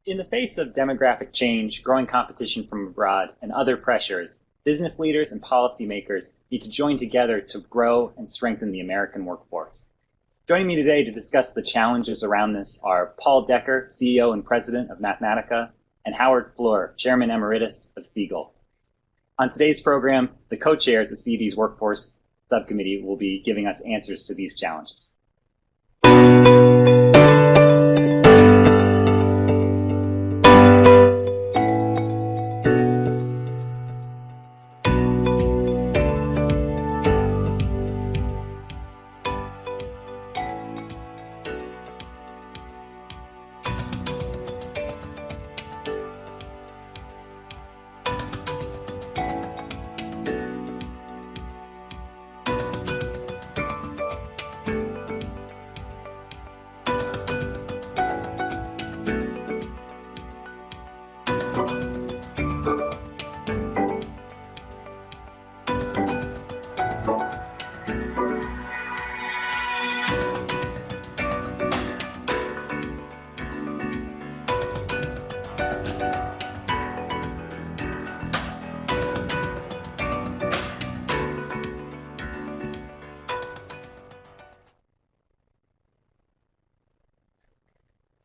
In the face of demographic change, growing competition from abroad, and other pressures, business leaders and policymakers need to join together to grow and strengthen the American workforce. Joining me today to discuss the challenges around this are Paul Decker, CEO and President of Mathematica, and Howard Floor, Chairman Emeritus of Siegel. On today's program, the co-chairs of CED's Workforce Subcommittee will be giving us answers to these challenges.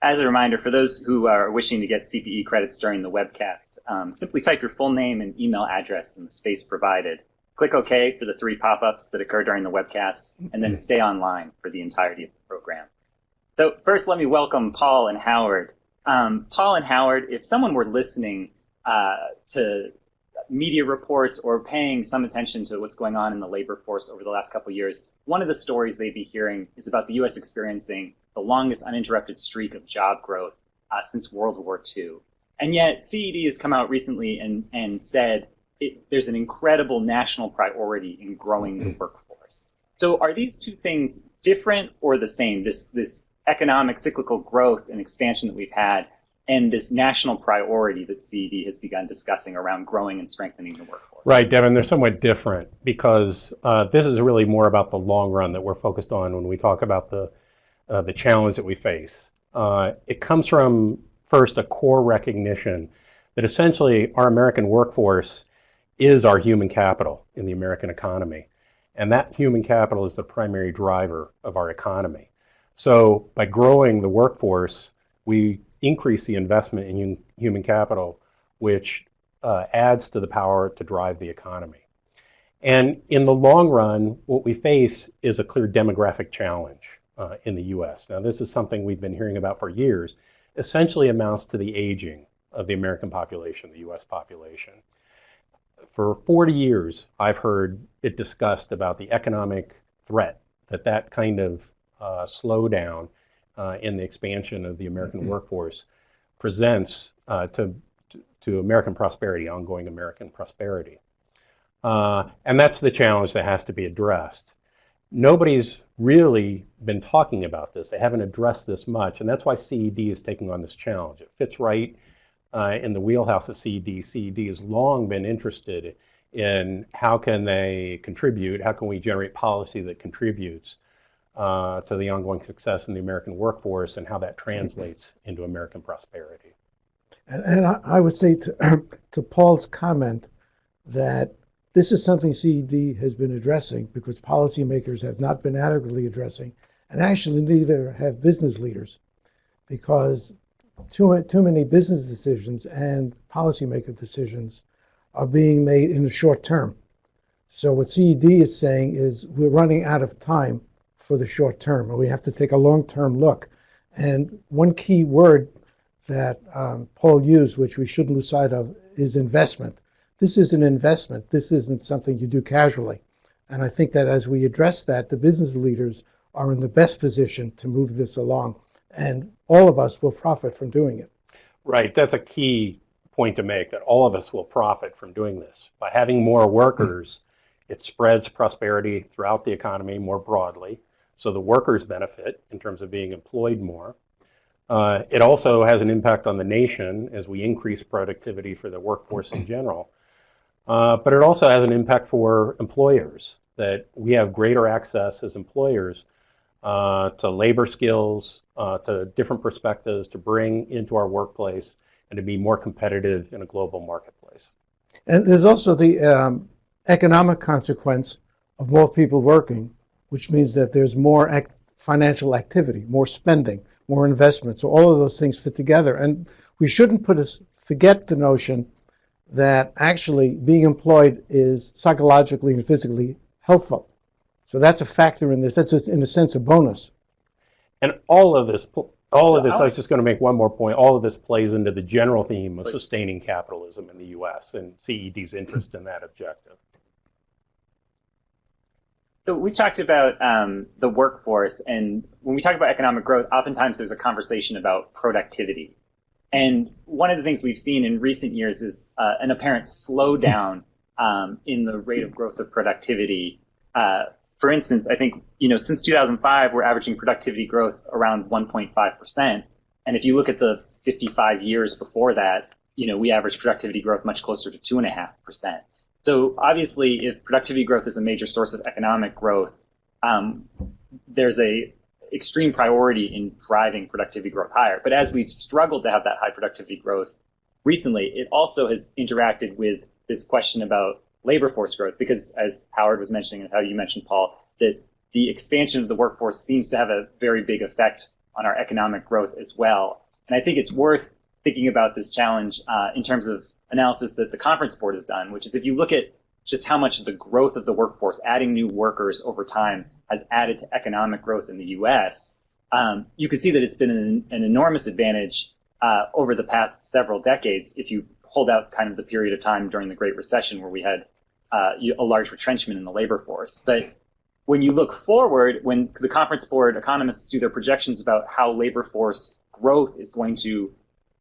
As a reminder, for those who are wishing to get CPE credits during the webcast, simply type your full name and email address in the space provided. Click OK for the 3 pop-ups that occur during the webcast, and then stay online for the entirety of the program. So first, let me welcome Paul and Howard. Paul and Howard, if someone were listening to media reports or paying some attention to what's going on in the labor force over the last couple of years, one of the stories they'd be hearing is about the U.S. experiencing the longest uninterrupted streak of job growth since World War II. And yet CED has come out recently and said there's an incredible national priority in growing the workforce. So are these two things different or the same, this economic cyclical growth and expansion that we've had and this national priority that CED has begun discussing around growing and strengthening the workforce? Right, Devin, they're somewhat different because this is really more about the long run that we're focused on when we talk about the challenge that we face. It comes from, first, a core recognition that essentially our American workforce is our human capital in the American economy. And that human capital is the primary driver of our economy. So by growing the workforce, we increase the investment in human capital, which adds to the power to drive the economy. And in the long run, what we face is a clear demographic challenge in the U.S. Now, this is something we've been hearing about for years. Essentially amounts to the aging of the American population, the U.S. population. For 40 years, I've heard it discussed about the economic threat that kind of slowdown in the expansion of the American workforce presents to American prosperity, ongoing American prosperity. And that's the challenge that has to be addressed. Nobody's really been talking about this. They haven't addressed this much, and that's why CED is taking on this challenge. It fits right in the wheelhouse of CED. CED has long been interested in how can they contribute, how can we generate policy that contributes to the ongoing success in the American workforce and how that translates into American prosperity. And I would say to Paul's comment that this is something CED has been addressing because policymakers have not been adequately addressing, and actually neither have business leaders, because too many business decisions and policymaker decisions are being made in the short term. So what CED is saying is we're running out of time for the short term, and we have to take a long-term look. And one key word that Paul used, which we shouldn't lose sight of, is investment. This is an investment. This isn't something you do casually. And I think that as we address that, the business leaders are in the best position to move this along. And all of us will profit from doing it. Right. That's a key point to make, that all of us will profit from doing this. By having more workers, it spreads prosperity throughout the economy more broadly. So the workers benefit in terms of being employed more. It also has an impact on the nation as we increase productivity for the workforce in general. But it also has an impact for employers, that we have greater access as employers to labor skills, to different perspectives to bring into our workplace and to be more competitive in a global marketplace. And there's also the economic consequence of more people working, which means that there's more financial activity, more spending, more investment. So all of those things fit together. And we shouldn't forget the notion that actually being employed is psychologically and physically helpful. So that's a factor in this. That's, in a sense, a bonus. And all of this, I was just going to make one more point. All of this plays into the general theme of sustaining capitalism in the U.S. and CED's interest in that objective. So we talked about the workforce, and when we talk about economic growth, oftentimes there's a conversation about productivity. And one of the things we've seen in recent years is an apparent slowdown in the rate of growth of productivity. For instance, I think, since 2005, we're averaging productivity growth around 1.5%. And if you look at the 55 years before that, we average productivity growth much closer to 2.5%. So obviously, if productivity growth is a major source of economic growth, there's a extreme priority in driving productivity growth higher. But as we've struggled to have that high productivity growth recently, it also has interacted with this question about labor force growth, because as Howard was mentioning, and how you mentioned, Paul, that the expansion of the workforce seems to have a very big effect on our economic growth as well. And I think it's worth thinking about this challenge in terms of analysis that the Conference Board has done, which is if you look at just how much of the growth of the workforce, adding new workers over time, has added to economic growth in the U.S., you can see that it's been an enormous advantage over the past several decades if you hold out kind of the period of time during the Great Recession where we had a large retrenchment in the labor force. But when you look forward, when the Conference Board economists do their projections about how labor force growth is going to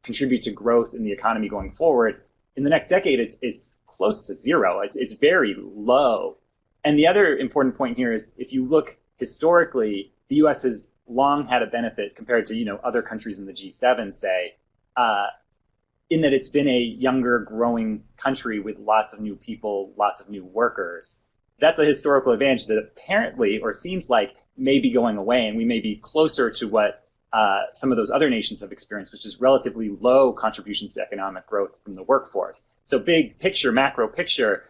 contribute to growth in the economy going forward, in the next decade, it's close to zero. It's very low. And the other important point here is if you look historically, the U.S. has long had a benefit compared to other countries in the G7, say, in that it's been a younger, growing country with lots of new people, lots of new workers. That's a historical advantage that apparently, or seems like, may be going away, and we may be closer to what some of those other nations have experienced, which is relatively low contributions to economic growth from the workforce. So big picture, macro picture,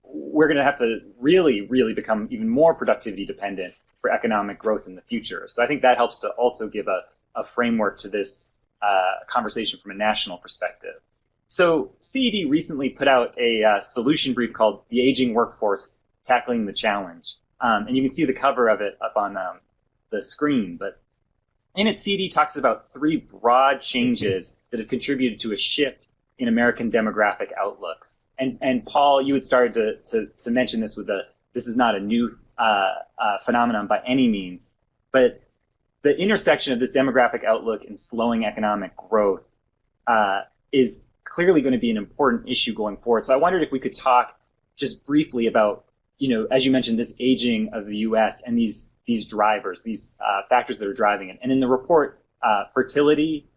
we're going to have to really, really become even more productivity dependent for economic growth in the future. So I think that helps to also give a framework to this conversation from a national perspective. So CED recently put out a solution brief called The Aging Workforce, Tackling the Challenge. And you can see the cover of it up on the screen. But in it, CED talks about three broad changes that have contributed to a shift in American demographic outlooks. And Paul, you had started to mention this with this is not a new phenomenon by any means, but the intersection of this demographic outlook and slowing economic growth is clearly going to be an important issue going forward. So I wondered if we could talk just briefly about, as you mentioned, this aging of the U.S. and these drivers, these factors that are driving it. And in the report, fertility,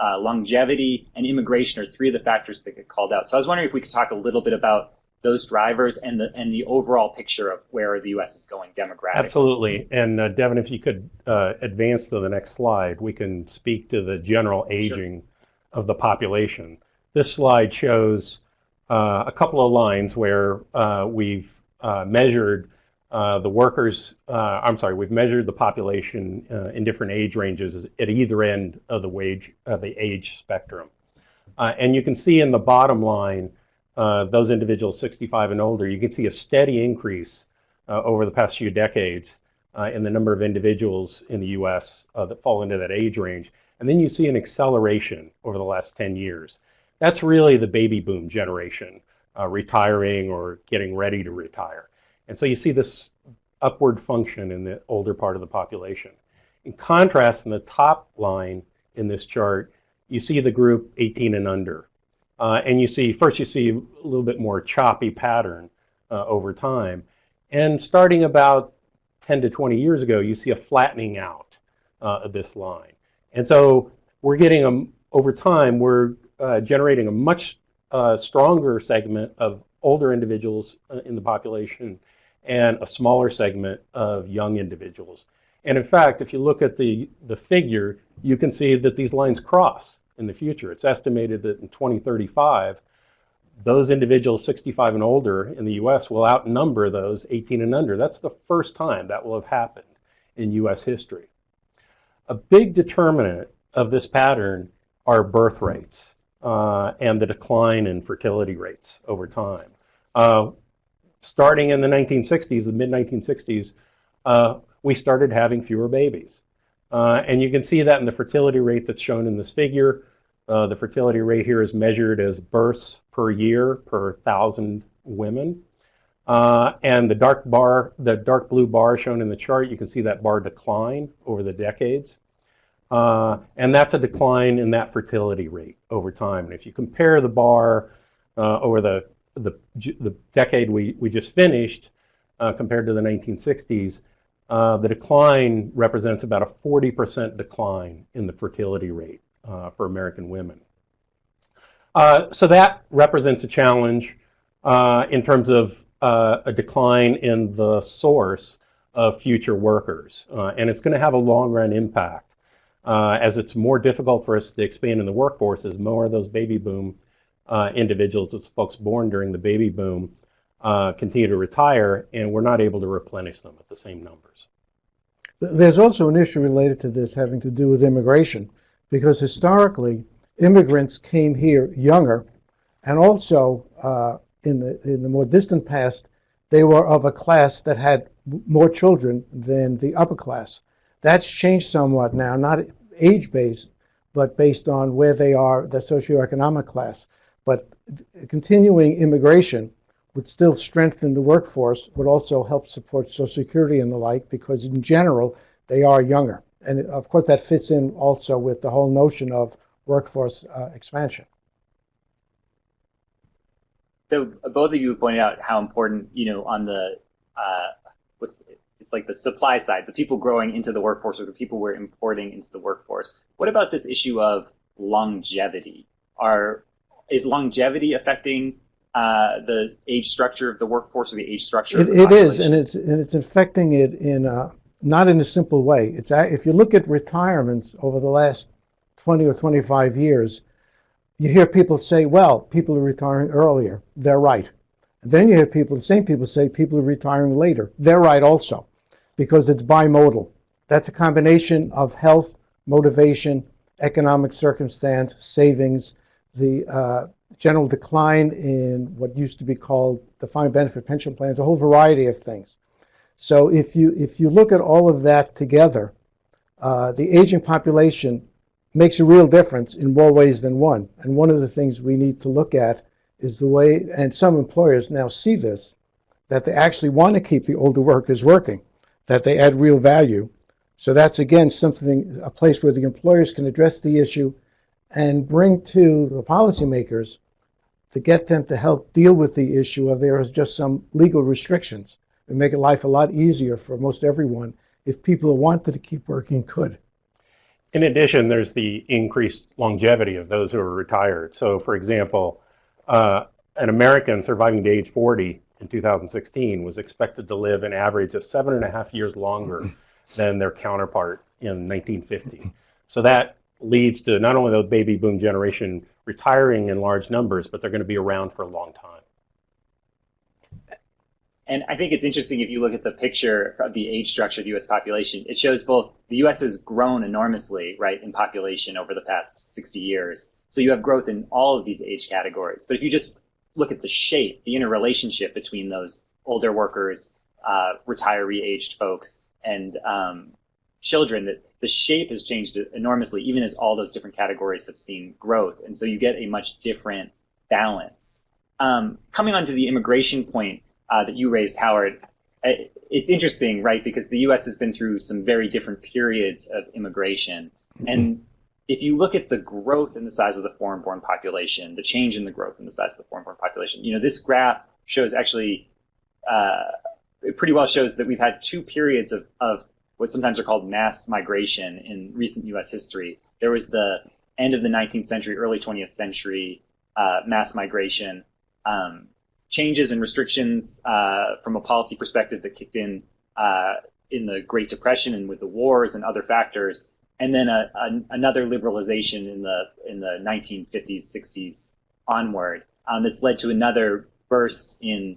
longevity, and immigration are three of the factors that get called out. So I was wondering if we could talk a little bit about those drivers and the overall picture of where the U.S. is going demographically. Absolutely. And Devin, if you could advance to the next slide, we can speak to the general aging of the population. This slide shows a couple of lines where we've measured the workers, we've measured the population in different age ranges at either end of the age spectrum. And you can see in the bottom line, those individuals 65 and older, you can see a steady increase over the past few decades in the number of individuals in the U.S. That fall into that age range. And then you see an acceleration over the last 10 years. That's really the baby boom generation, retiring or getting ready to retire. And so you see this upward function in the older part of the population. In contrast, in the top line in this chart, you see the group 18 and under. And you see a little bit more choppy pattern over time. And starting about 10 to 20 years ago, you see a flattening out of this line. And so we're getting, over time, we're generating a much stronger segment of older individuals in the population and a smaller segment of young individuals. And in fact, if you look at the figure, you can see that these lines cross in the future. It's estimated that in 2035, those individuals 65 and older in the US will outnumber those 18 and under. That's the first time that will have happened in US history. A big determinant of this pattern are birth rates and the decline in fertility rates over time. Starting in the 1960s, the mid-1960s, we started having fewer babies. And you can see that in the fertility rate that's shown in this figure. The fertility rate here is measured as births per year per 1,000 women. And the dark blue bar shown in the chart, you can see that bar decline over the decades. And that's a decline in that fertility rate over time. And if you compare the bar over the decade we just finished compared to the 1960s, the decline represents about a 40% decline in the fertility rate for American women. So that represents a challenge in terms of a decline in the source of future workers. And it's going to have a long-run impact as it's more difficult for us to expand in the workforce as more of those baby boom individuals, those folks born during the baby boom, continue to retire, and we're not able to replenish them at the same numbers. There's also an issue related to this having to do with immigration, because historically immigrants came here younger, and also in the more distant past, they were of a class that had more children than the upper class. That's changed somewhat now, not age-based, but based on where they are, the socioeconomic class. But continuing immigration would still strengthen the workforce, would also help support Social Security and the like, because in general, they are younger. And of course, that fits in also with the whole notion of workforce expansion. So both of you pointed out how important, on the it's like the supply side, the people growing into the workforce or the people we're importing into the workforce. What about this issue of longevity? Is longevity affecting the age structure of the workforce or the age structure of the population? It is, and it's affecting it in not in a simple way. If you look at retirements over the last 20 or 25 years, you hear people say, well, people are retiring earlier. They're right. And then you hear the same people say people are retiring later. They're right also, because it's bimodal. That's a combination of health, motivation, economic circumstance, savings, the general decline in what used to be called defined benefit pension plans, a whole variety of things. So if you look at all of that together, the aging population makes a real difference in more ways than one. And one of the things we need to look at is the way, and some employers now see this, that they actually want to keep the older workers working, that they add real value. So that's, again, a place where the employers can address the issue and bring to the policymakers to get them to help deal with the issue of there is just some legal restrictions and make life a lot easier for most everyone if people who wanted to keep working could. In addition, there's the increased longevity of those who are retired. So, for example, an American surviving to age 40 in 2016 was expected to live an average of 7.5 years longer than their counterpart in 1950. So that leads to not only the baby boom generation retiring in large numbers, but they're going to be around for a long time. And I think it's interesting if you look at the picture of the age structure of the U.S. population, it shows both the U.S. has grown enormously, right, in population over the past 60 years. So you have growth in all of these age categories. But if you just look at the shape, the interrelationship between those older workers, retiree-aged folks, and children, that the shape has changed enormously, even as all those different categories have seen growth. And so you get a much different balance. Coming on to the immigration point that you raised, Howard, it's interesting, right? Because the U.S. has been through some very different periods of immigration. And if you look at the growth in the size of the foreign-born population, the change in the growth in the size of the foreign-born population, this graph shows actually, it pretty well shows that we've had two periods of what sometimes are called mass migration in recent U.S. history. There was the end of the 19th century, early 20th century mass migration, changes and restrictions from a policy perspective that kicked in in the Great Depression and with the wars and other factors, and then another liberalization in the 1950s, 60s onward, that's led to another burst in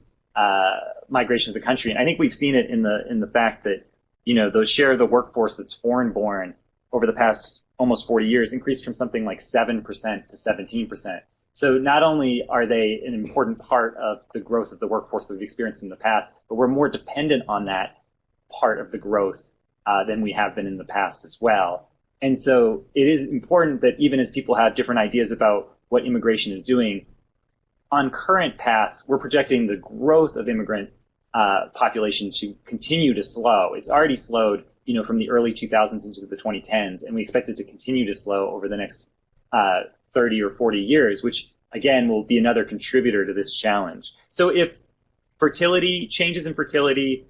migration to the country. And I think we've seen it in the fact that the share of the workforce that's foreign born over the past almost 40 years increased from something like 7% to 17%. So not only are they an important part of the growth of the workforce that we've experienced in the past, but we're more dependent on that part of the growth than we have been in the past as well. And so it is important that even as people have different ideas about what immigration is doing, on current paths, we're projecting the growth of immigrant population to continue to slow. It's already slowed, from the early 2000s into the 2010s, and we expect it to continue to slow over the next 30 or 40 years, which again will be another contributor to this challenge. So if changes in fertility,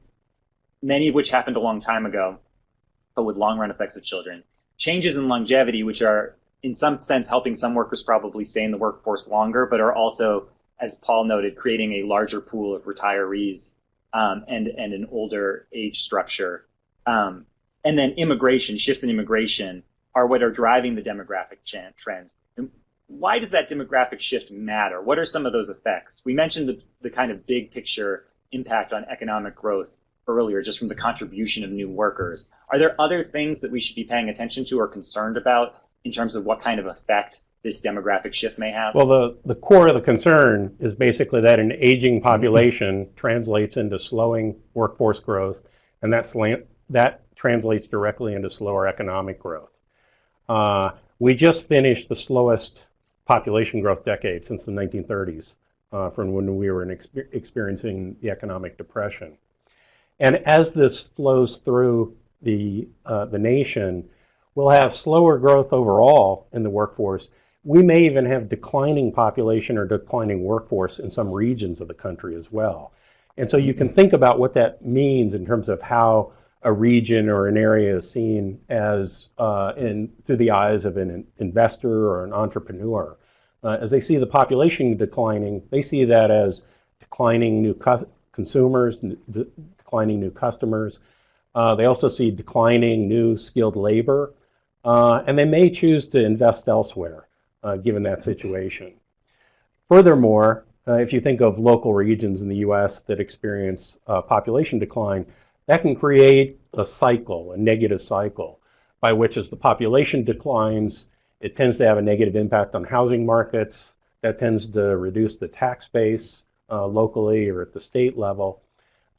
many of which happened a long time ago, but with long run effects of children, changes in longevity, which are in some sense helping some workers probably stay in the workforce longer, but are also, as Paul noted, creating a larger pool of retirees and an older age structure. And then shifts in immigration are what are driving the demographic trend. And why does that demographic shift matter? What are some of those effects? We mentioned the kind of big picture impact on economic growth earlier, just from the contribution of new workers. Are there other things that we should be paying attention to or concerned about in terms of what kind of effect this demographic shift may have? Well, the core of the concern is basically that an aging population translates into slowing workforce growth, and that translates directly into slower economic growth. We just finished the slowest population growth decade since the 1930s, from when we were experiencing the economic depression. And as this flows through the nation, we'll have slower growth overall in the workforce. We may even have declining population or declining workforce in some regions of the country as well. And so you can think about what that means in terms of how a region or an area is seen as through the eyes of an investor or an entrepreneur. As they see the population declining, they see that as declining new consumers, declining new customers. They also see declining new skilled labor, and they may choose to invest elsewhere, given that situation. Furthermore, if you think of local regions in the U.S. that experience population decline, that can create a negative cycle, by which as the population declines, it tends to have a negative impact on housing markets. That tends to reduce the tax base locally or at the state level.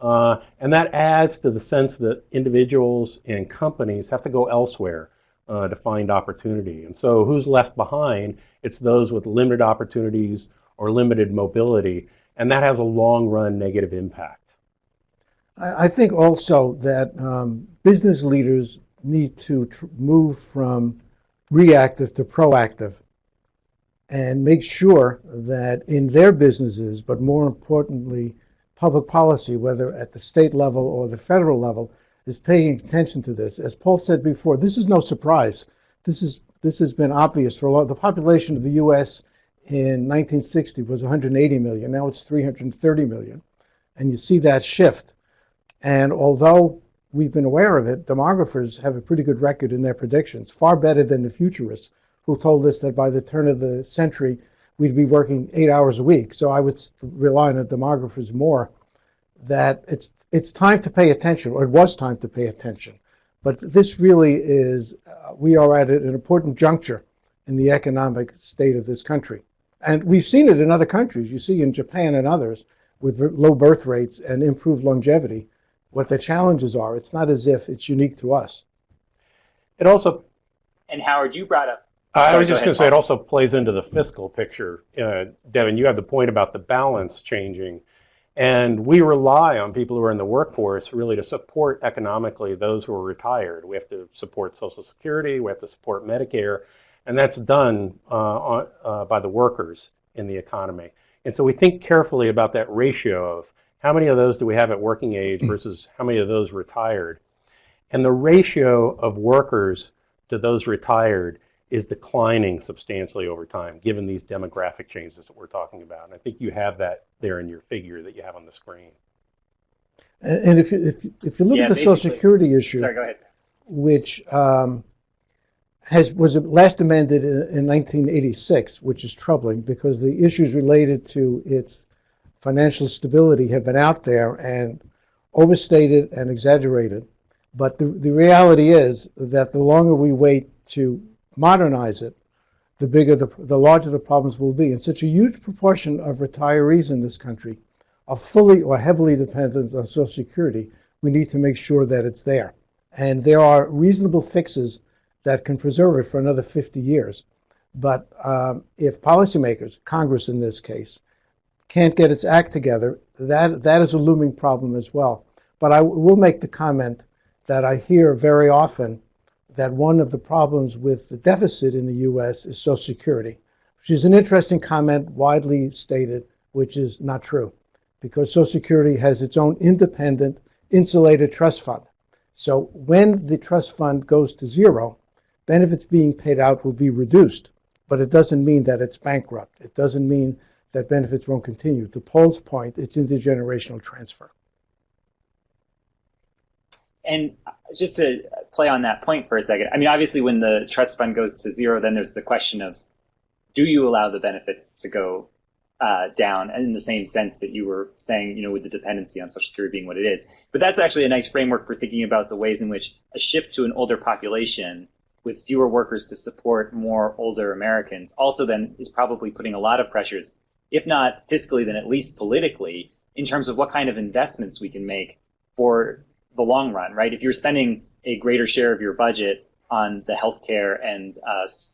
And that adds to the sense that individuals and companies have to go elsewhere to find opportunity. And so who's left behind? It's those with limited opportunities or limited mobility, and that has a long-run negative impact. I think also that business leaders need to move from reactive to proactive and make sure that in their businesses, but more importantly, public policy, whether at the state level or the federal level, is paying attention to this. As Paul said before, this is no surprise. This has been obvious for a lot. The population of the U.S. in 1960 was 180 million. Now it's 330 million. And you see that shift. And although we've been aware of it, demographers have a pretty good record in their predictions, far better than the futurists who told us that by the turn of the century, we'd be working 8 hours a week. So I would rely on the demographers more, that it's time to pay attention, or it was time to pay attention. But this really is, we are at an important juncture in the economic state of this country. And we've seen it in other countries. You see in Japan and others with low birth rates and improved longevity, what the challenges are. It's not as if it's unique to us. It also, and Howard, you brought up, I was just going to say, it also plays into the fiscal picture. Devin, you have the point about the balance changing. And we rely on people who are in the workforce really to support economically those who are retired. We have to support Social Security, we have to support Medicare, and that's done by the workers in the economy. And so we think carefully about that ratio of how many of those do we have at working age versus how many of those retired. And the ratio of workers to those retired is declining substantially over time, given these demographic changes that we're talking about. And I think you have that there in your figure that you have on the screen. And if you look at Yeah, the Social basically. Security issue, Sorry, go ahead. which was last amended in 1986, which is troubling because the issues related to its financial stability have been out there and overstated and exaggerated. But the reality is that the longer we wait to modernize it, the larger the problems will be. And such a huge proportion of retirees in this country are fully or heavily dependent on Social Security. We need to make sure that it's there. And there are reasonable fixes that can preserve it for another 50 years. But if policymakers, Congress in this case, can't get its act together, that is a looming problem as well. But I will make the comment that I hear very often that one of the problems with the deficit in the U.S. is Social Security, which is an interesting comment, widely stated, which is not true, because Social Security has its own independent, insulated trust fund. So when the trust fund goes to zero, benefits being paid out will be reduced, but it doesn't mean that it's bankrupt. It doesn't mean that benefits won't continue. To Paul's point, it's intergenerational transfer. And just to play on that point for a second, I mean, obviously, when the trust fund goes to zero, then there's the question of, do you allow the benefits to go down, and in the same sense that you were saying, with the dependency on Social Security being what it is. But that's actually a nice framework for thinking about the ways in which a shift to an older population with fewer workers to support more older Americans also then is probably putting a lot of pressures, if not fiscally, then at least politically, in terms of what kind of investments we can make for the long run, right? If you're spending a greater share of your budget on the healthcare and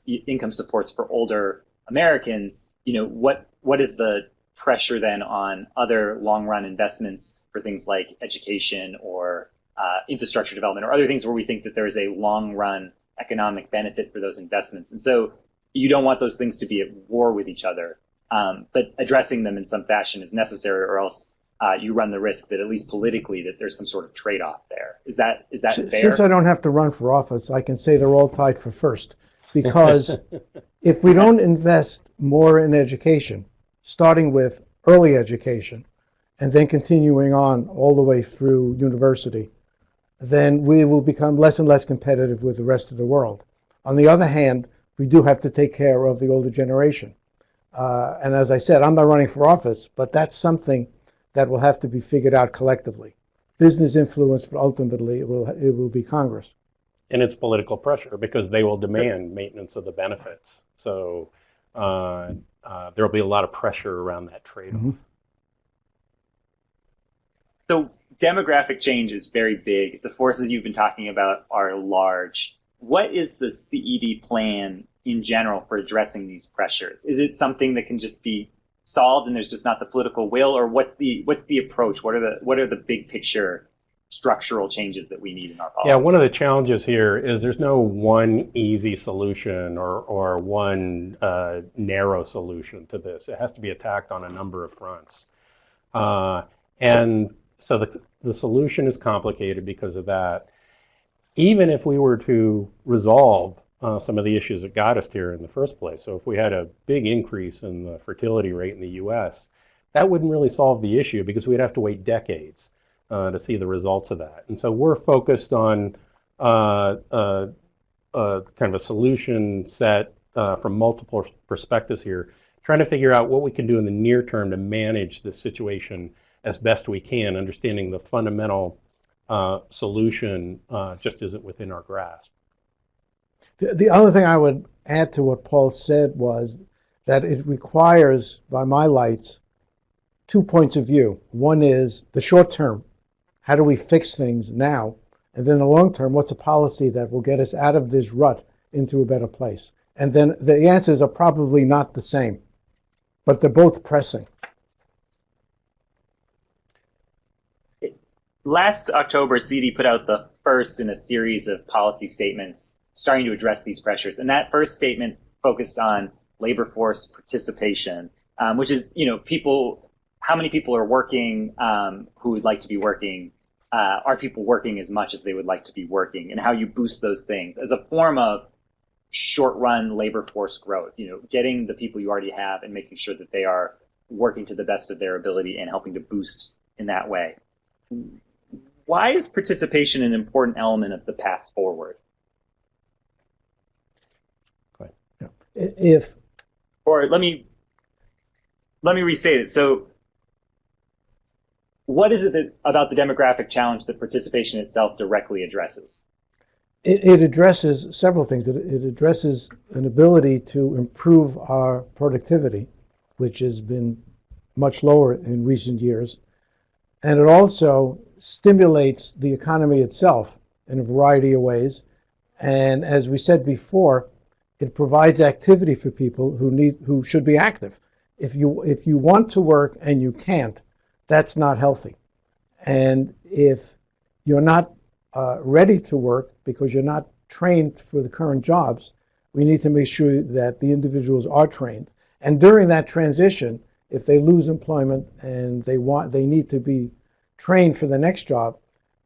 income supports for older Americans, what is the pressure then on other long run investments for things like education or infrastructure development or other things where we think that there is a long run economic benefit for those investments? And so you don't want those things to be at war with each other, but addressing them in some fashion is necessary, or else you run the risk that at least politically that there's some sort of trade-off there. Is that fair? Since I don't have to run for office, I can say they're all tied for first. Because if we don't invest more in education, starting with early education and then continuing on all the way through university, then we will become less and less competitive with the rest of the world. On the other hand, we do have to take care of the older generation. And as I said, I'm not running for office, but that's something that will have to be figured out collectively. Business influence, but ultimately it will be Congress. And it's political pressure because they will demand maintenance of the benefits. So there will be a lot of pressure around that trade-off. Mm-hmm. So demographic change is very big. The forces you've been talking about are large. What is the CED plan in general for addressing these pressures? Is it something that can just be solved and there's just not the political will, or what's the approach? What are the big picture structural changes that we need in our policy? Yeah, one of the challenges here is there's no one easy solution or one narrow solution to this. It has to be attacked on a number of fronts. And so the solution is complicated because of that. Even if we were to resolve some of the issues that got us here in the first place, so if we had a big increase in the fertility rate in the U.S., that wouldn't really solve the issue because we'd have to wait decades to see the results of that. And so we're focused on kind of a solution set from multiple perspectives here, trying to figure out what we can do in the near term to manage this situation as best we can, understanding the fundamental solution just isn't within our grasp. The other thing I would add to what Paul said was that it requires, by my lights, 2 points of view. One is the short term. How do we fix things now? And then the long term, what's a policy that will get us out of this rut into a better place? And then the answers are probably not the same, but they're both pressing. Last October, CD put out the first in a series of policy statements starting to address these pressures. And that first statement focused on labor force participation, which is, how many people are working who would like to be working? Are people working as much as they would like to be working? And how you boost those things as a form of short-run labor force growth, getting the people you already have and making sure that they are working to the best of their ability and helping to boost in that way. Why is participation an important element of the path forward? Go ahead. If Or let me restate it. So what is it about the demographic challenge that participation itself directly addresses? it addresses several things. It addresses an ability to improve our productivity, which has been much lower in recent years. And it also stimulates the economy itself in a variety of ways. And as we said before, it provides activity for people who should be active. If you want to work and you can't, that's not healthy. And if you're not ready to work because you're not trained for the current jobs, we need to make sure that the individuals are trained. And during that transition, if they lose employment and they need to be trained for the next job,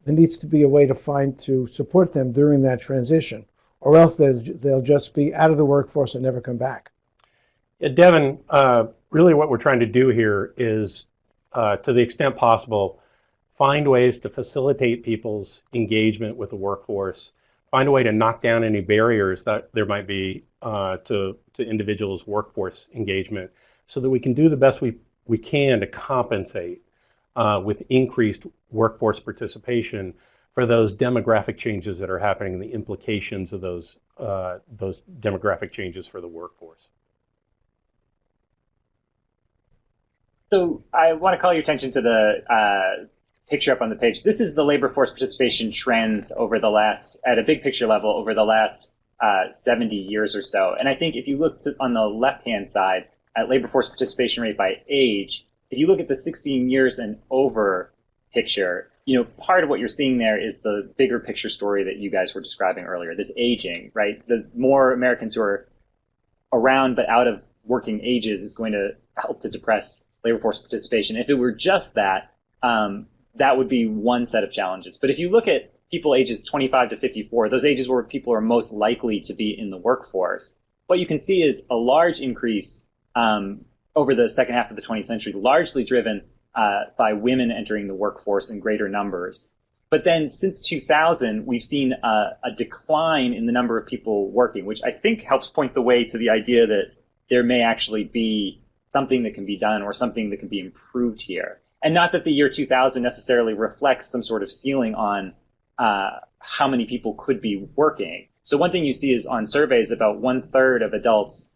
there needs to be a way to support them during that transition, or else they'll just be out of the workforce and never come back. Yeah, Devin, really what we're trying to do here is, to the extent possible, find ways to facilitate people's engagement with the workforce, find a way to knock down any barriers that there might be to individuals' workforce engagement, so that we can do the best we can to compensate with increased workforce participation for those demographic changes that are happening and the implications of those demographic changes for the workforce. So I want to call your attention to the picture up on the page. This is the labor force participation trends over the last, at a big picture level, over the last 70 years or so. And I think if you look on the left-hand side at labor force participation rate by age, if you look at the 16 years and over picture, part of what you're seeing there is the bigger picture story that you guys were describing earlier, this aging, right? The more Americans who are around but out of working ages is going to help to depress labor force participation. If it were just that, that would be one set of challenges. But if you look at people ages 25 to 54, those ages where people are most likely to be in the workforce, what you can see is a large increase over the second half of the 20th century, largely driven by women entering the workforce in greater numbers. But then since 2000, we've seen a decline in the number of people working, which I think helps point the way to the idea that there may actually be something that can be done or something that can be improved here. And not that the year 2000 necessarily reflects some sort of ceiling on how many people could be working. So one thing you see is on surveys, about 1/3 of adults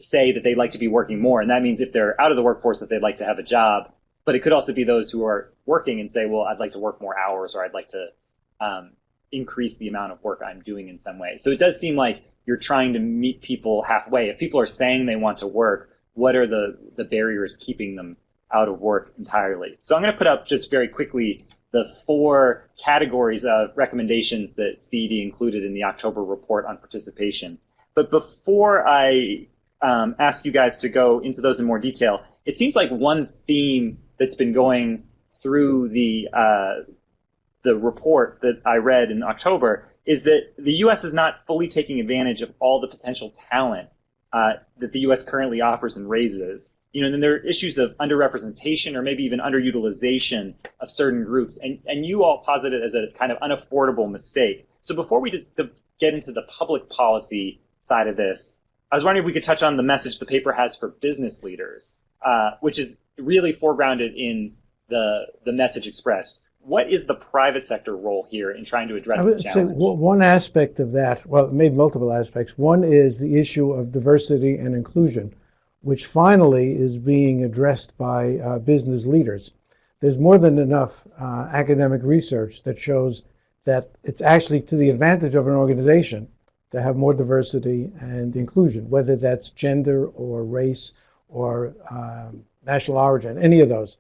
say that they'd like to be working more. And that means if they're out of the workforce, that they'd like to have a job. But it could also be those who are working and say, well, I'd like to work more hours, or I'd like to increase the amount of work I'm doing in some way. So it does seem like you're trying to meet people halfway. If people are saying they want to work, what are the barriers keeping them out of work entirely? So I'm going to put up just very quickly the 4 categories of recommendations that CED included in the October report on participation. But before I ask you guys to go into those in more detail, it seems like one theme that's been going through the report that I read in October is that the U.S. is not fully taking advantage of all the potential talent that the U.S. currently offers and raises. And then there are issues of underrepresentation or maybe even underutilization of certain groups. And you all posit it as a kind of unaffordable mistake. So before we get into the public policy side of this, I was wondering if we could touch on the message the paper has for business leaders, which is really foregrounded in the message expressed. What is the private sector role here in trying to address the challenge? I would say one aspect of that, well, maybe multiple aspects. One is the issue of diversity and inclusion, which finally is being addressed by business leaders. There's more than enough academic research that shows that it's actually to the advantage of an organization to have more diversity and inclusion, whether that's gender or race or national origin, any of those.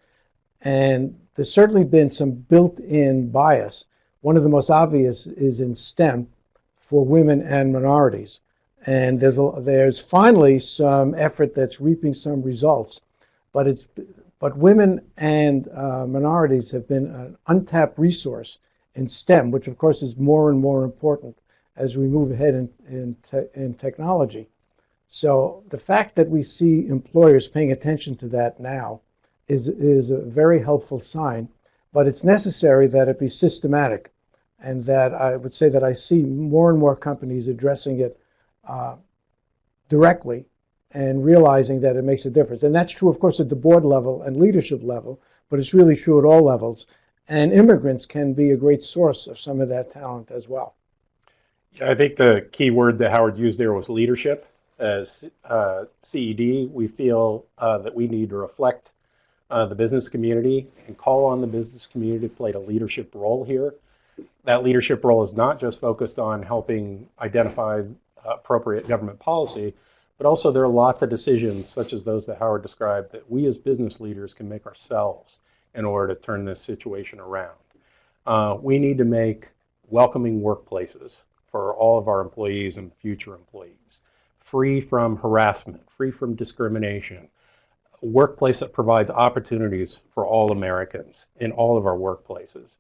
And there's certainly been some built-in bias. One of the most obvious is in STEM for women and minorities. And there's finally some effort that's reaping some results, but women and minorities have been an untapped resource in STEM, which of course is more and more important as we move ahead in technology. So the fact that we see employers paying attention to that now is a very helpful sign. but it's necessary that it be systematic, and that I would say that I see more and more companies addressing it directly and realizing that it makes a difference. And that's true, of course, at the board level and leadership level, but it's really true at all levels. And immigrants can be a great source of some of that talent as well. Yeah, I think the key word that Howard used there was leadership. As CED, we feel that we need to reflect the business community and call on the business community to play a leadership role here. That leadership role is not just focused on helping identify appropriate government policy, but also there are lots of decisions, such as those that Howard described, that we as business leaders can make ourselves in order to turn this situation around. We need to make welcoming workplaces for all of our employees and future employees, free from harassment, free from discrimination, a workplace that provides opportunities for all Americans in all of our workplaces.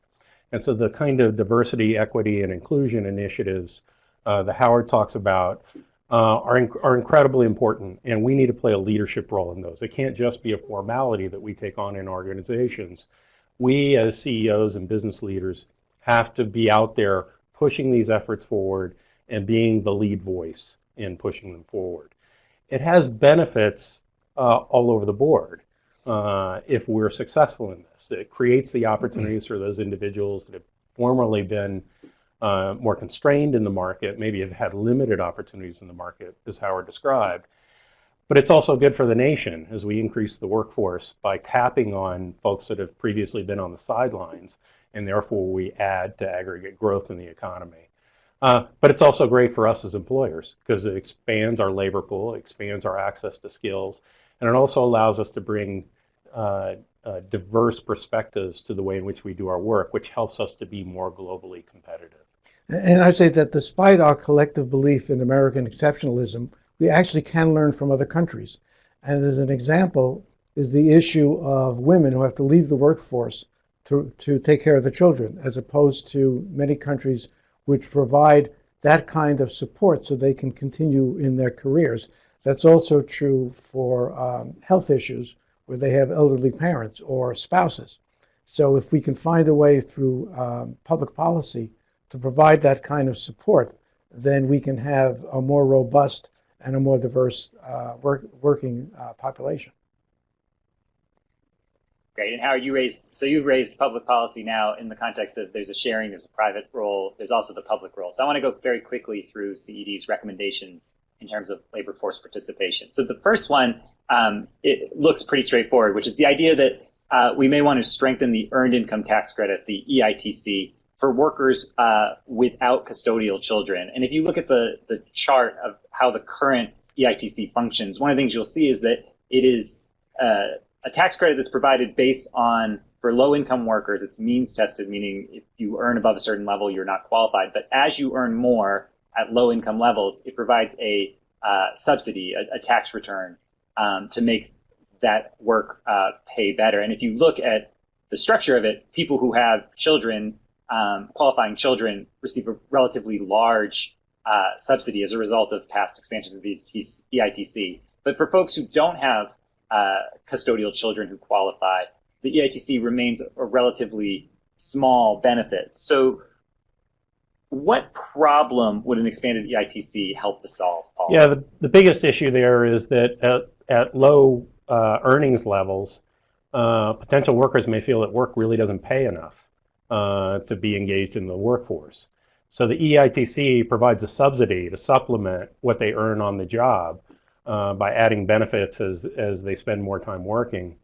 And so the kind of diversity, equity, and inclusion initiatives that Howard talks about are incredibly important, and we need to play a leadership role in those. It can't just be a formality that we take on in organizations. We as CEOs and business leaders have to be out there pushing these efforts forward and being the lead voice in pushing them forward. It has benefits all over the board if we're successful in this. It creates the opportunities for those individuals that have formerly been more constrained in the market, maybe have had limited opportunities in the market, as Howard described. But it's also good for the nation as we increase the workforce by tapping on folks that have previously been on the sidelines, and therefore we add to aggregate growth in the economy. But it's also great for us as employers because it expands our labor pool, it expands our access to skills, and it also allows us to bring diverse perspectives to the way in which we do our work, which helps us to be more globally competitive. And I'd say that despite our collective belief in American exceptionalism, we actually can learn from other countries. And as an example is the issue of women who have to leave the workforce to take care of the children, as opposed to many countries which provide that kind of support so they can continue in their careers. That's also true for health issues where they have elderly parents or spouses. So if we can find a way through public policy to provide that kind of support, then we can have a more robust and a more diverse working population. Great. And Howard, you've raised public policy now in the context of there's a sharing, there's a private role, there's also the public role. So I want to go very quickly through CED's recommendations in terms of labor force participation. So the first one, it looks pretty straightforward, which is the idea that we may want to strengthen the earned income tax credit, the EITC, for workers without custodial children. And if you look at the chart of how the current EITC functions, one of the things you'll see is that it is a tax credit that's provided based on, for low-income workers, it's means tested, meaning if you earn above a certain level, you're not qualified. But as you earn more at low-income levels, it provides a subsidy, a tax return to make that work pay better. And if you look at the structure of it, people who have children, qualifying children, receive a relatively large subsidy as a result of past expansions of the EITC. But for folks who don't have custodial children who qualify, the EITC remains a relatively small benefit. So what problem would an expanded EITC help to solve, Paul? Yeah, the biggest issue there is that at low earnings levels, potential workers may feel that work really doesn't pay enough to be engaged in the workforce. So the EITC provides a subsidy to supplement what they earn on the job by adding benefits as they spend more time working.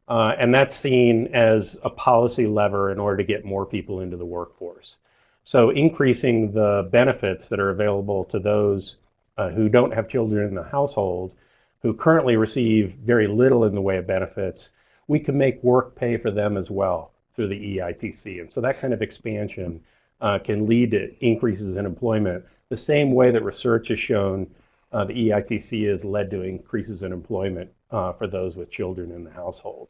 And that's seen as a policy lever in order to get more people into the workforce. So increasing the benefits that are available to those who don't have children in the household, who currently receive very little in the way of benefits, we can make work pay for them as well through the EITC. And so that kind of expansion can lead to increases in employment, the same way that research has shown the EITC has led to increases in employment for those with children in the household.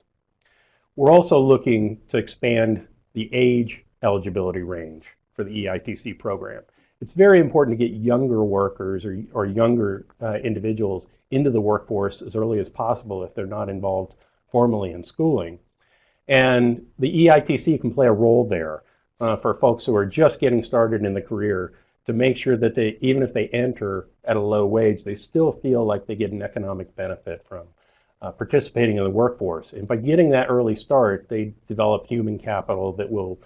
We're also looking to expand the age eligibility range for the EITC program. It's very important to get younger workers or younger individuals into the workforce as early as possible if they're not involved formally in schooling. And the EITC can play a role there for folks who are just getting started in the career to make sure that they, even if they enter at a low wage, they still feel like they get an economic benefit from participating in the workforce. And by getting that early start, they develop human capital that will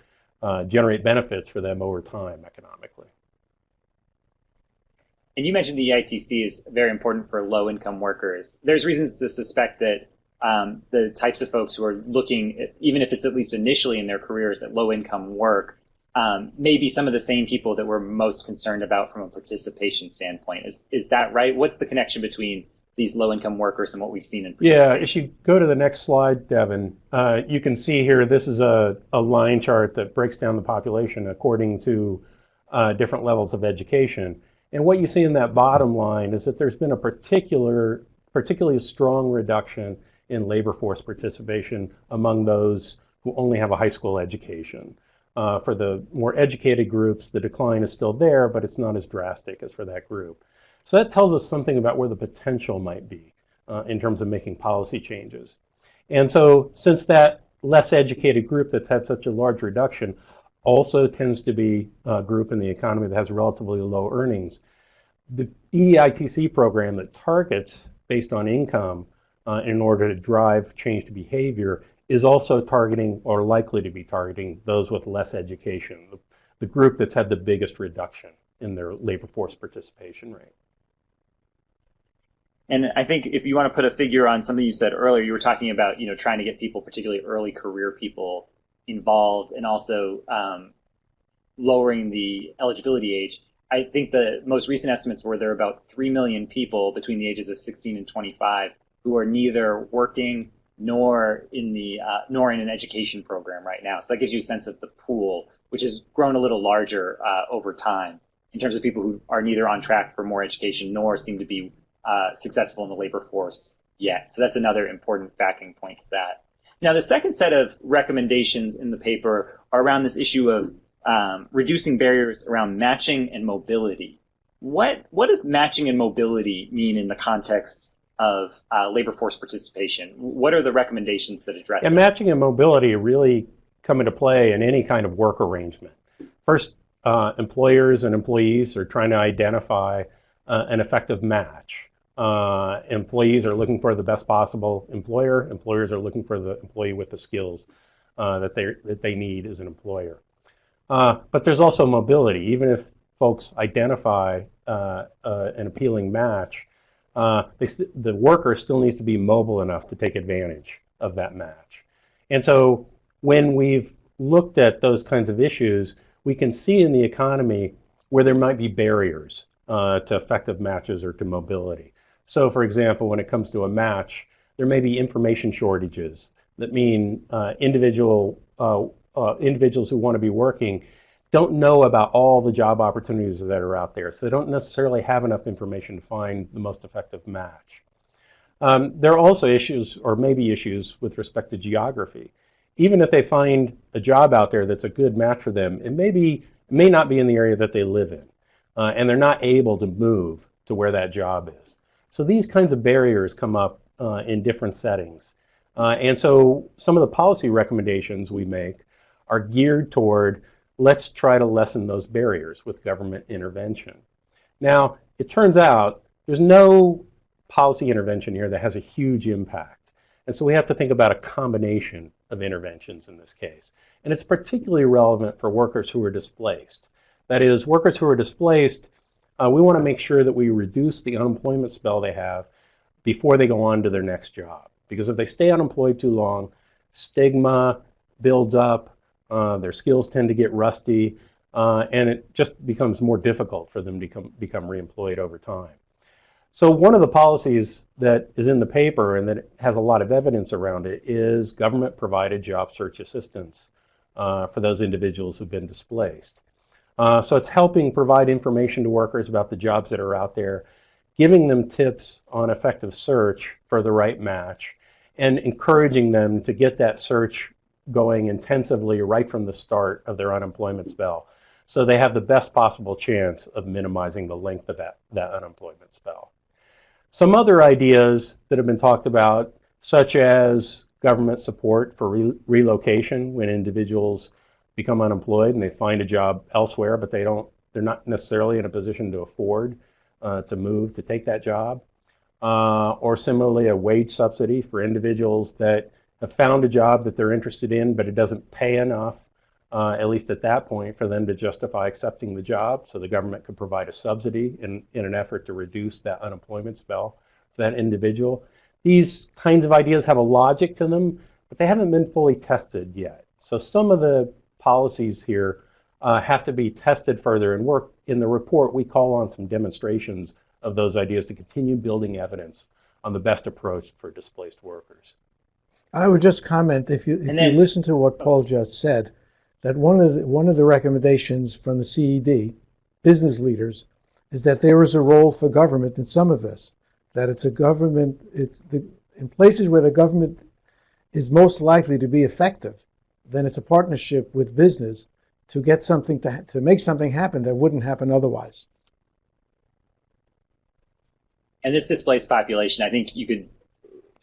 generate benefits for them over time economically. And you mentioned the EITC is very important for low-income workers. There's reasons to suspect that the types of folks who are looking, even if it's at least initially in their careers, at low-income work, may be some of the same people that we're most concerned about from a participation standpoint. Is that right? What's the connection between these low-income workers and what we've seen in participation? Yeah, if you go to the next slide, Devin, you can see here, this is a line chart that breaks down the population according to different levels of education. And what you see in that bottom line is that there's been a particularly strong reduction in labor force participation among those who only have a high school education. For the more educated groups, the decline is still there, but it's not as drastic as for that group. So that tells us something about where the potential might be in terms of making policy changes. And so since that less educated group that's had such a large reduction also tends to be a group in the economy that has relatively low earnings, the EITC program that targets based on income in order to drive change to behavior is also targeting, or likely to be targeting, those with less education, the group that's had the biggest reduction in their labor force participation rate. And I think if you want to put a figure on something you said earlier, you were talking about, trying to get people, particularly early career people, involved, and also lowering the eligibility age. I think the most recent estimates were there are about 3 million people between the ages of 16 and 25 who are neither working nor in an education program right now. So that gives you a sense of the pool, which has grown a little larger over time in terms of people who are neither on track for more education nor seem to be successful in the labor force yet. So that's another important backing point to that. Now, the second set of recommendations in the paper are around this issue of reducing barriers around matching and mobility. What does matching and mobility mean in the context of labor force participation? What are the recommendations that address it? And matching and mobility really come into play in any kind of work arrangement. First, employers and employees are trying to identify an effective match. Employees are looking for the best possible employer. Employers are looking for the employee with the skills that they need as an employer. But there's also mobility. Even if folks identify an appealing match, the worker still needs to be mobile enough to take advantage of that match. And so when we've looked at those kinds of issues, we can see in the economy where there might be barriers to effective matches or to mobility. So for example, when it comes to a match, there may be information shortages that mean individuals who want to be working don't know about all the job opportunities that are out there, so they don't necessarily have enough information to find the most effective match. There are also issues, or maybe issues, with respect to geography. Even if they find a job out there that's a good match for them, it may not be in the area that they live in, and they're not able to move to where that job is. So these kinds of barriers come up in different settings. And so some of the policy recommendations we make are geared toward, let's try to lessen those barriers with government intervention. Now, it turns out there's no policy intervention here that has a huge impact. And so we have to think about a combination of interventions in this case. And it's particularly relevant for workers who are displaced. That is, workers who are displaced, we want to make sure that we reduce the unemployment spell they have before they go on to their next job. Because if they stay unemployed too long, stigma builds up, their skills tend to get rusty, and it just becomes more difficult for them to become reemployed over time. So one of the policies that is in the paper and that has a lot of evidence around it is government-provided job search assistance for those individuals who've been displaced. So it's helping provide information to workers about the jobs that are out there, giving them tips on effective search for the right match, and encouraging them to get that search going intensively right from the start of their unemployment spell, so they have the best possible chance of minimizing the length of that unemployment spell. Some other ideas that have been talked about, such as government support for relocation when individuals become unemployed and they find a job elsewhere, but they're not necessarily in a position to afford to move to take that job. Or similarly, a wage subsidy for individuals that have found a job that they're interested in, but it doesn't pay enough, at least at that point, for them to justify accepting the job. So the government could provide a subsidy in an effort to reduce that unemployment spell for that individual. These kinds of ideas have a logic to them, but they haven't been fully tested yet. So some of the policies here have to be tested further and work. In the report, we call on some demonstrations of those ideas to continue building evidence on the best approach for displaced workers. I would just comment, if you listen to what Paul just said, that one of the recommendations from the CED, business leaders, is that there is a role for government in some of this. That it's a government, in places where the government is most likely to be effective, then it's a partnership with business to get something to make something happen that wouldn't happen otherwise. And this displaced population, I think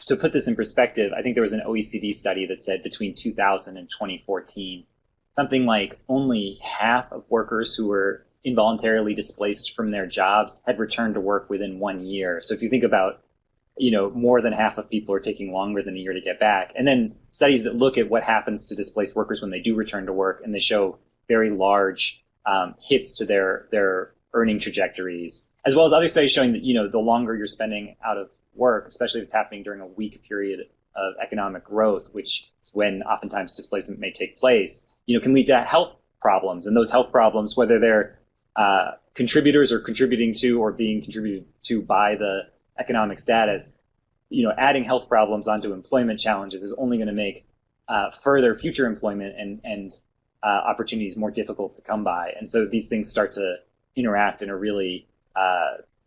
to put this in perspective, I think there was an OECD study that said between 2000 and 2014, something like only half of workers who were involuntarily displaced from their jobs had returned to work within 1 year. So if you think about, more than half of people are taking longer than a year to get back. And then studies that look at what happens to displaced workers when they do return to work, and they show very large hits to their earning trajectories, as well as other studies showing that, the longer you're spending out of work, especially if it's happening during a weak period of economic growth, which is when oftentimes displacement may take place, can lead to health problems. And those health problems, whether they're contributors or contributing to or being contributed to by the economic status, adding health problems onto employment challenges is only going to make further future employment and opportunities more difficult to come by. And so these things start to interact in a really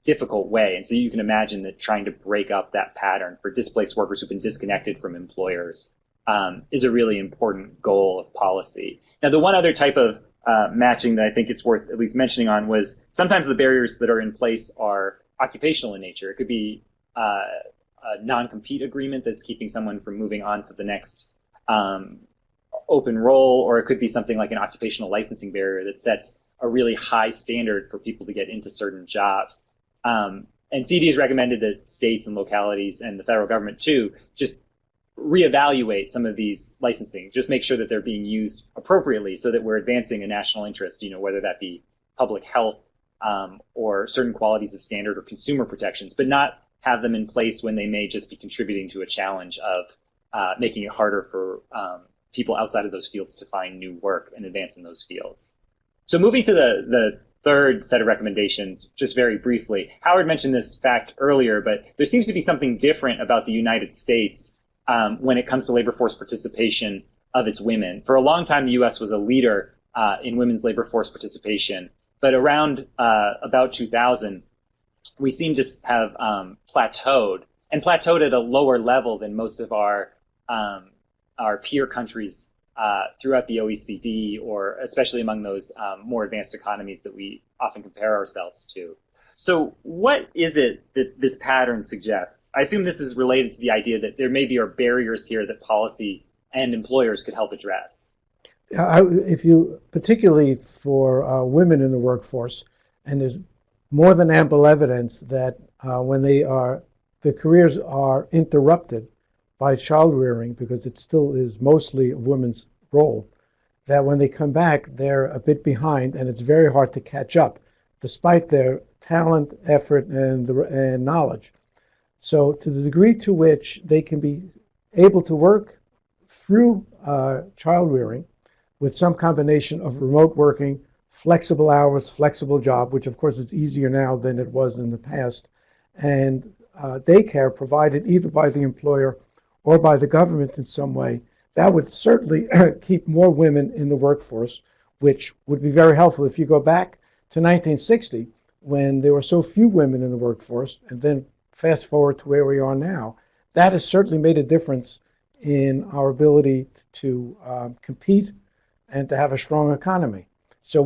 difficult way. And so you can imagine that trying to break up that pattern for displaced workers who've been disconnected from employers is a really important goal of policy. Now, the one other type of matching that I think it's worth at least mentioning on was sometimes the barriers that are in place are occupational in nature. It could be a non-compete agreement that's keeping someone from moving on to the next open role, or it could be something like an occupational licensing barrier that sets a really high standard for people to get into certain jobs. And CD has recommended that states and localities and the federal government too just reevaluate some of these licensing, just make sure that they're being used appropriately so that we're advancing a national interest, whether that be public health or certain qualities of standard or consumer protections, but not have them in place when they may just be contributing to a challenge of making it harder for people outside of those fields to find new work and advance in those fields. So moving to the third set of recommendations, just very briefly, Howard mentioned this fact earlier, but there seems to be something different about the United States when it comes to labor force participation of its women. For a long time, the U.S. was a leader in women's labor force participation, but around about 2000, we seem to have plateaued at a lower level than most of our peer countries throughout the OECD, or especially among those more advanced economies that we often compare ourselves to. So what is it that this pattern suggests? I assume this is related to the idea that there maybe are barriers here that policy and employers could help address. Particularly for women in the workforce, and there's more than ample evidence that when the careers are interrupted by child rearing, because it still is mostly a woman's role, that when they come back, they're a bit behind, and it's very hard to catch up, despite their talent, effort, and knowledge. So to the degree to which they can be able to work through child rearing with some combination of remote working, flexible hours, flexible job, which of course is easier now than it was in the past, and daycare provided either by the employer or by the government in some way, that would certainly keep more women in the workforce, which would be very helpful. If you go back to 1960, when there were so few women in the workforce, and then fast forward to where we are now, that has certainly made a difference in our ability to compete and to have a strong economy. So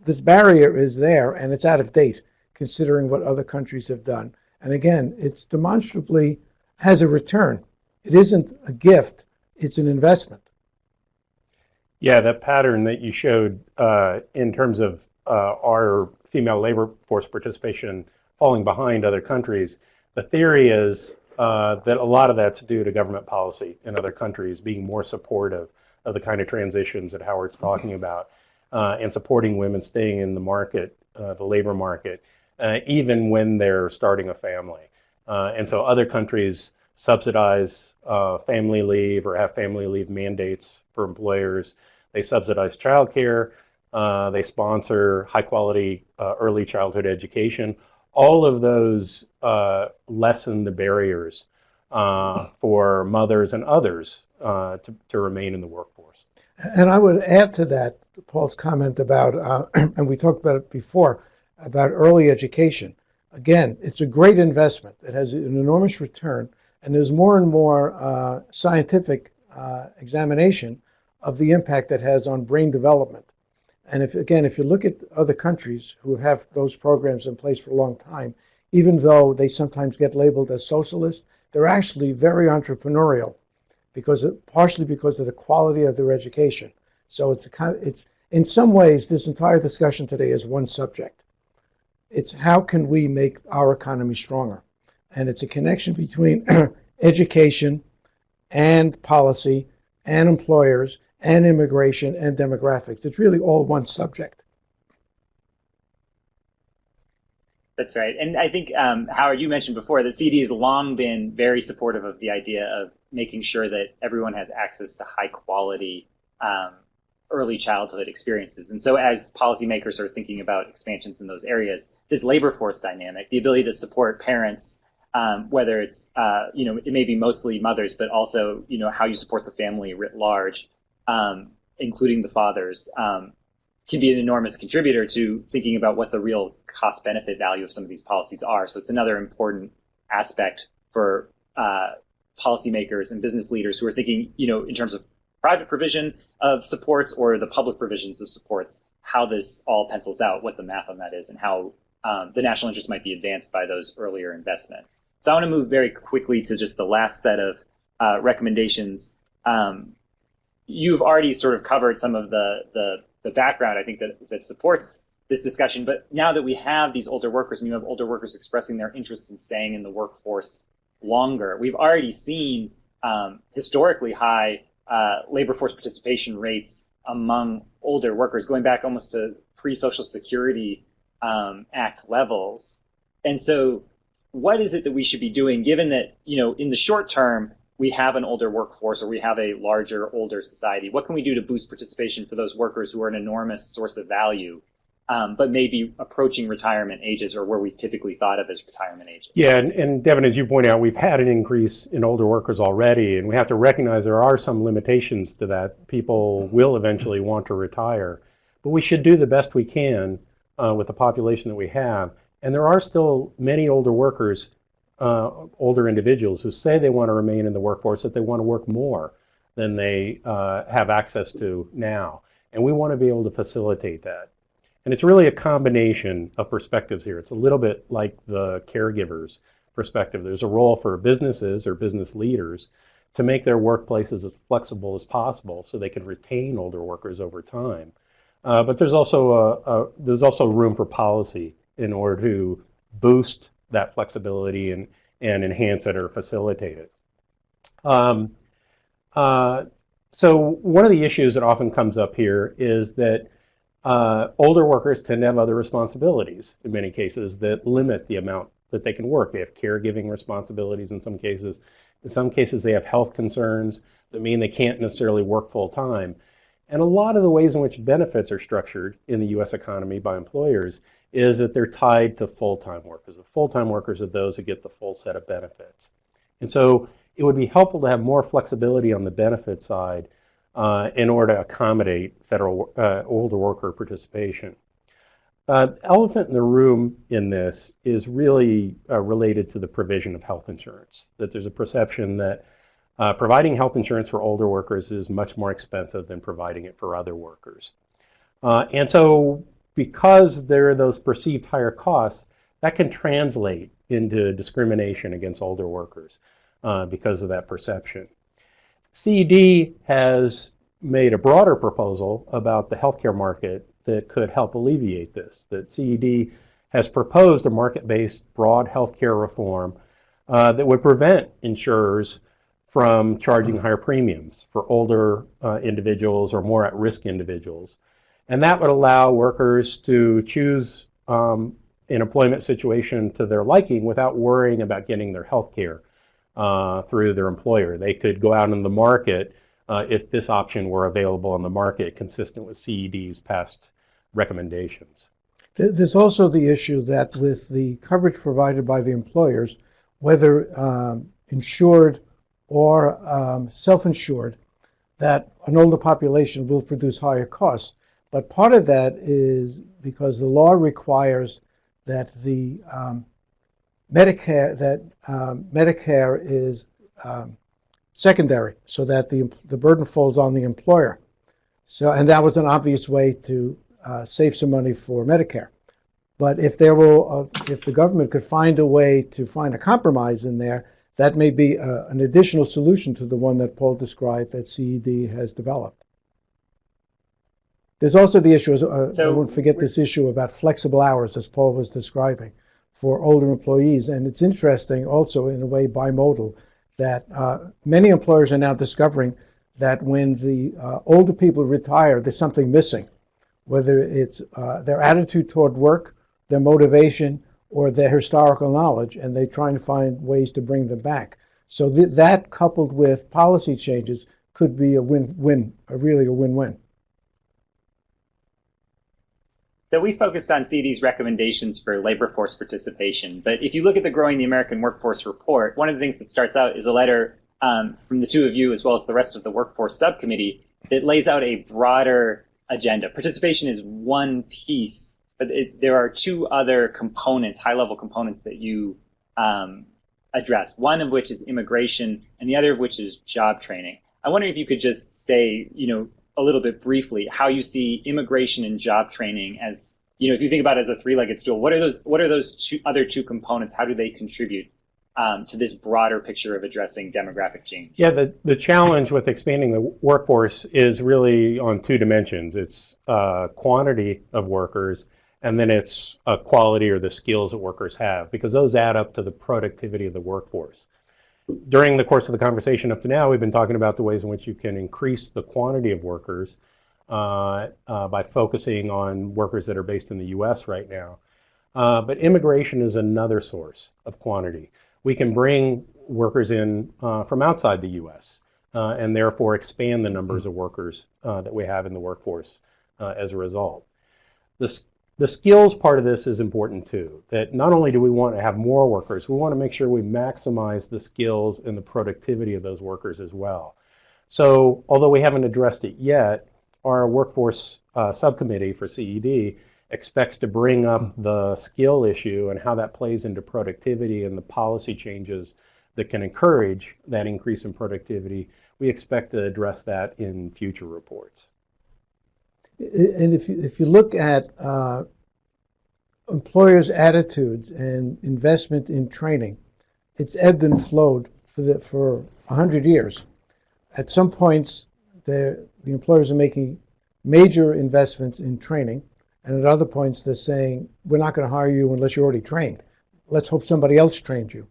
this barrier is there, and it's out of date, considering what other countries have done. And again, it's demonstrably has a return. It isn't a gift, it's an investment. Yeah, that pattern that you showed in terms of our female labor force participation falling behind other countries, the theory is that a lot of that's due to government policy in other countries being more supportive of the kind of transitions that Howard's talking about and supporting women staying in the market, the labor market, even when they're starting a family. And so other countries subsidize family leave or have family leave mandates for employers. They subsidize childcare. They sponsor high quality early childhood education. All of those lessen the barriers for mothers and others to remain in the workforce. And I would add to that Paul's comment about, and we talked about it before, about early education. Again, it's a great investment. It has an enormous return, and there's more and more scientific examination of the impact that has on brain development. And if you look at other countries who have those programs in place for a long time, even though they sometimes get labeled as socialist, they're actually very entrepreneurial, partially because of the quality of their education. So it's in some ways this entire discussion today is one subject. It's how can we make our economy stronger, and it's a connection between education and policy and employers and immigration and demographics. It's really all one subject. That's right. And I think, Howard, you mentioned before that CD has long been very supportive of the idea of making sure that everyone has access to high quality early childhood experiences. And so as policymakers are thinking about expansions in those areas, this labor force dynamic, the ability to support parents, whether it's, it may be mostly mothers, but also, how you support the family writ large, including the fathers, can be an enormous contributor to thinking about what the real cost benefit value of some of these policies are. So it's another important aspect for policymakers and business leaders who are thinking, in terms of private provision of supports or the public provisions of supports, how this all pencils out, what the math on that is, and how the national interest might be advanced by those earlier investments. So I want to move very quickly to just the last set of recommendations. You've already sort of covered some of the background, I think, that supports this discussion. But now that we have these older workers, and you have older workers expressing their interest in staying in the workforce longer, we've already seen historically high labor force participation rates among older workers, going back almost to pre-Social Security Act levels. And so what is it that we should be doing, given that, in the short term, we have an older workforce or we have a larger, older society? What can we do to boost participation for those workers who are an enormous source of value, but maybe approaching retirement ages or where we've typically thought of as retirement ages? Yeah, and Devin, as you point out, we've had an increase in older workers already, and we have to recognize there are some limitations to that. People will eventually want to retire, but we should do the best we can with the population that we have. And there are still many older workers, older individuals who say they want to remain in the workforce, that they want to work more than they have access to now. And we want to be able to facilitate that. And it's really a combination of perspectives here. It's a little bit like the caregiver's perspective. There's a role for businesses or business leaders to make their workplaces as flexible as possible so they can retain older workers over time. But there's also room for policy in order to boost that flexibility and enhance it or facilitate it. So one of the issues that often comes up here is that older workers tend to have other responsibilities in many cases that limit the amount that they can work. They have caregiving responsibilities in some cases. In some cases, they have health concerns that mean they can't necessarily work full time. And a lot of the ways in which benefits are structured in the U.S. economy by employers is that they're tied to full-time workers. The full-time workers are those who get the full set of benefits. And so it would be helpful to have more flexibility on the benefit side in order to accommodate federal older worker participation. Elephant in the room in this is really related to the provision of health insurance, that there's a perception that providing health insurance for older workers is much more expensive than providing it for other workers. And so because there are those perceived higher costs, that can translate into discrimination against older workers. because of that perception. CED has made a broader proposal about the healthcare market that could help alleviate this. That CED has proposed a market-based broad healthcare reform that would prevent insurers from charging higher premiums for older individuals or more at-risk individuals. And that would allow workers to choose an employment situation to their liking without worrying about getting their health care through their employer. They could go out in the market if this option were available on the market, consistent with CED's past recommendations. There's also the issue that with the coverage provided by the employers, whether insured or self-insured, that an older population will produce higher costs. But part of that is because the law requires that the Medicare is secondary, so that the burden falls on the employer. So, and that was an obvious way to save some money for Medicare. But if the government could find a way to find a compromise in there, that may be an additional solution to the one that Paul described that CED has developed. There's also the issue, I won't forget this issue about flexible hours, as Paul was describing, for older employees. And it's interesting also, in a way, bimodal, that many employers are now discovering that when the older people retire, there's something missing, whether it's their attitude toward work, their motivation, or their historical knowledge, and they're trying to find ways to bring them back. So that coupled with policy changes could be a win-win, really a win-win. So we focused on CED's recommendations for labor force participation, but if you look at the Growing the American Workforce report, one of the things that starts out is a letter from the two of you, as well as the rest of the workforce subcommittee, that lays out a broader agenda. Participation is one piece, but there are two other components, high-level components that you address, one of which is immigration and the other of which is job training. I wonder if you could just say, a little bit briefly, how you see immigration and job training as, if you think about it as a three-legged stool, what are those other two components? How do they contribute to this broader picture of addressing demographic change? Yeah, the challenge with expanding the workforce is really on two dimensions. It's quantity of workers, and then it's quality or the skills that workers have, because those add up to the productivity of the workforce. During the course of the conversation up to now, we've been talking about the ways in which you can increase the quantity of workers by focusing on workers that are based in the U.S. right now. But immigration is another source of quantity. We can bring workers in from outside the U.S. And therefore expand the numbers of workers that we have in the workforce as a result. The skills part of this is important too, that not only do we want to have more workers, we want to make sure we maximize the skills and the productivity of those workers as well. So although we haven't addressed it yet, our workforce subcommittee for CED expects to bring up the skill issue and how that plays into productivity and the policy changes that can encourage that increase in productivity. We expect to address that in future reports. And if you look at employers' attitudes and investment in training, it's ebbed and flowed for 100 years. At some points, the employers are making major investments in training, and at other points they're saying, we're not going to hire you unless you're already trained. Let's hope somebody else trained you.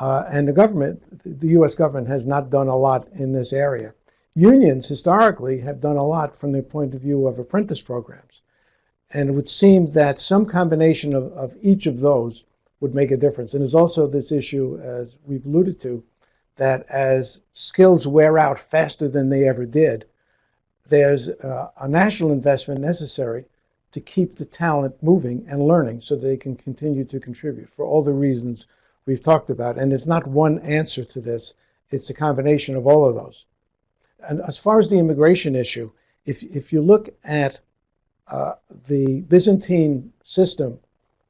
And the U.S. government has not done a lot in this area. Unions historically have done a lot from the point of view of apprentice programs. And it would seem that some combination of each of those would make a difference. And there's also this issue, as we've alluded to, that as skills wear out faster than they ever did, there's a national investment necessary to keep the talent moving and learning so they can continue to contribute for all the reasons we've talked about. And it's not one answer to this, it's a combination of all of those. And as far as the immigration issue, if you look at the Byzantine system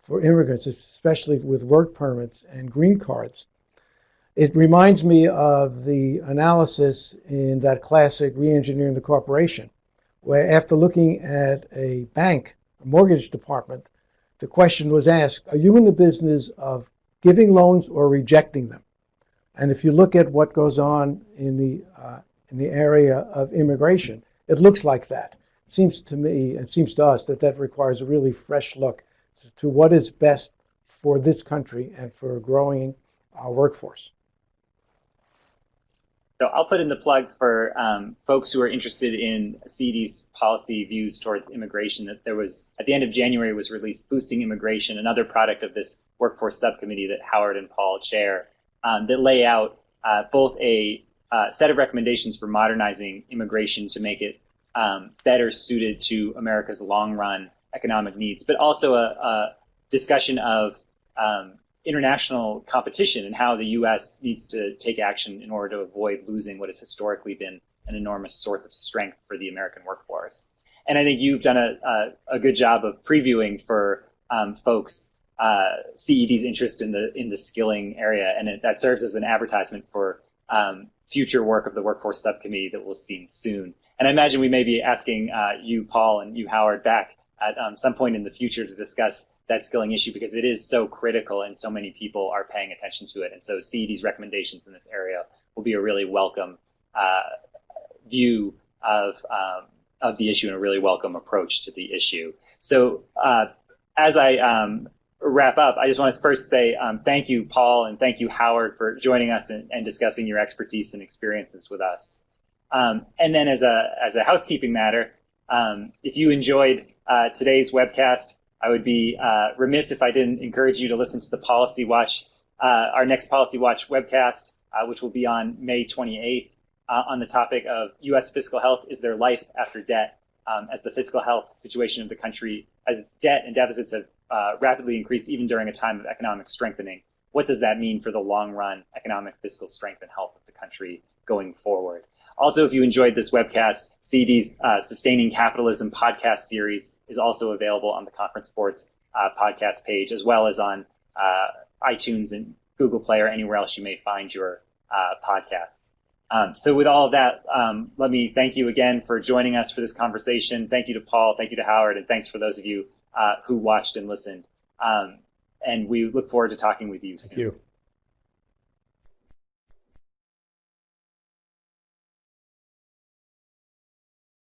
for immigrants, especially with work permits and green cards, it reminds me of the analysis in that classic Re-engineering the Corporation, where after looking at a bank, a mortgage department, the question was asked, are you in the business of giving loans or rejecting them? And if you look at what goes on in the area of immigration, it looks like that. It seems to me, it seems to us that that requires a really fresh look to what is best for this country and for a growing workforce. So I'll put in the plug for folks who are interested in CED's policy views towards immigration. That there was, at the end of January, was released Boosting Immigration, another product of this workforce subcommittee that Howard and Paul chair, that lay out both a set of recommendations for modernizing immigration to make it better suited to America's long-run economic needs, but also a discussion of international competition and how the U.S. needs to take action in order to avoid losing what has historically been an enormous source of strength for the American workforce. And I think you've done a good job of previewing for folks CED's interest in the skilling area, and that serves as an advertisement for future work of the workforce subcommittee that we'll see soon. And I imagine we may be asking you, Paul, and you, Howard, back at some point in the future to discuss that skilling issue, because it is so critical and so many people are paying attention to it. And so CED's recommendations in this area will be a really welcome view of the issue and a really welcome approach to the issue. So as I wrap up, I just want to first say thank you, Paul, and thank you, Howard, for joining us and discussing your expertise and experiences with us. And then as a housekeeping matter, if you enjoyed today's webcast, I would be remiss if I didn't encourage you to listen to the Policy Watch, our next Policy Watch webcast, which will be on May 28th, on the topic of U.S. fiscal health. Is there life after debt? As the fiscal health situation of the country, as debt and deficits have rapidly increased even during a time of economic strengthening, what does that mean for the long-run economic, fiscal strength and health of the country going forward? Also, if you enjoyed this webcast, CED's Sustaining Capitalism podcast series is also available on the Conference Board's podcast page, as well as on iTunes and Google Play or anywhere else you may find your podcasts. So with all of that, let me thank you again for joining us for this conversation. Thank you to Paul, thank you to Howard, and thanks for those of you who watched and listened. And we look forward to talking with you soon. Thank you.